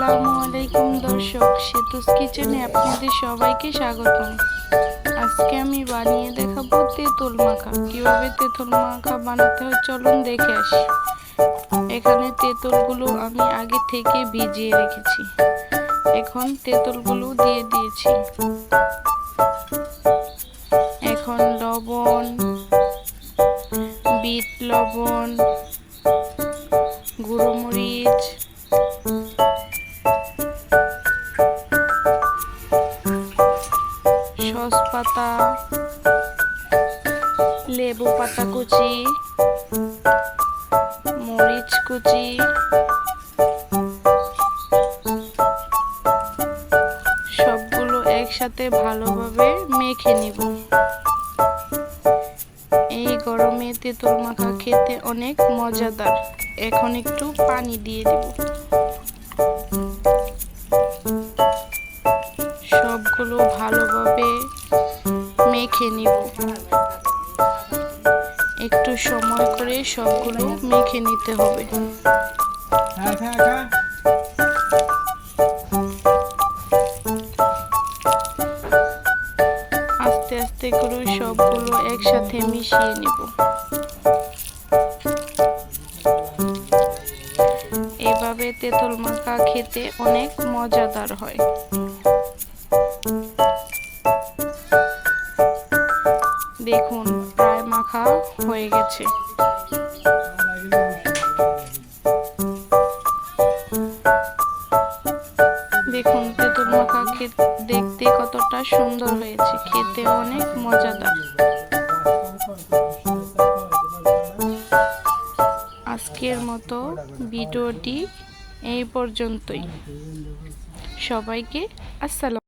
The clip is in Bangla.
আসসালামু আলাইকুম দর্শক, সেতুস কিচেনে আপনাদের সবাইকে স্বাগতম। আজকে আমি বানিয়ে দেখাবো তেঁতুল মাখা। কিভাবে তেঁতুল মাখা বানাতে হয় চলুন দেখে আসি। এখানে তেঁতুলগুলো আমি আগে থেকে ভিজিয়ে রেখেছি। এখন তেঁতুলগুলো দিয়ে দিয়েছি। এখন লবণ, বিট লবণ, গুঁড়ো মরিচ, সস পাতা, লেবু পাতা কুচি, মরিচ কুচি, সবগুলো একসাথে ভালোভাবে মেখে নিব। এই গরমে তেঁতুল মাখা খেতে অনেক মজাদার। এখন একটু পানি দিয়ে দিব। সবগুলো ভালোভাবে মেখে নিব। একটু সময় করে সবগুলো মেখে নিতে হবে। আস্তে আস্তে করে সবগুলো একসাথে মিশিয়ে নিব। এভাবে তেঁতুল মাখা খেতে অনেক মজাদার হয়। দেখুন, প্রায় মাখা হয়ে গেছে। দেখুন, তেঁতুল মাখা দেখতে কতটা সুন্দর হয়েছে, খেতে অনেক মজাদার। আজকের মতো ভিডিওটি এই পর্যন্তই। সবাইকে আসসালাম।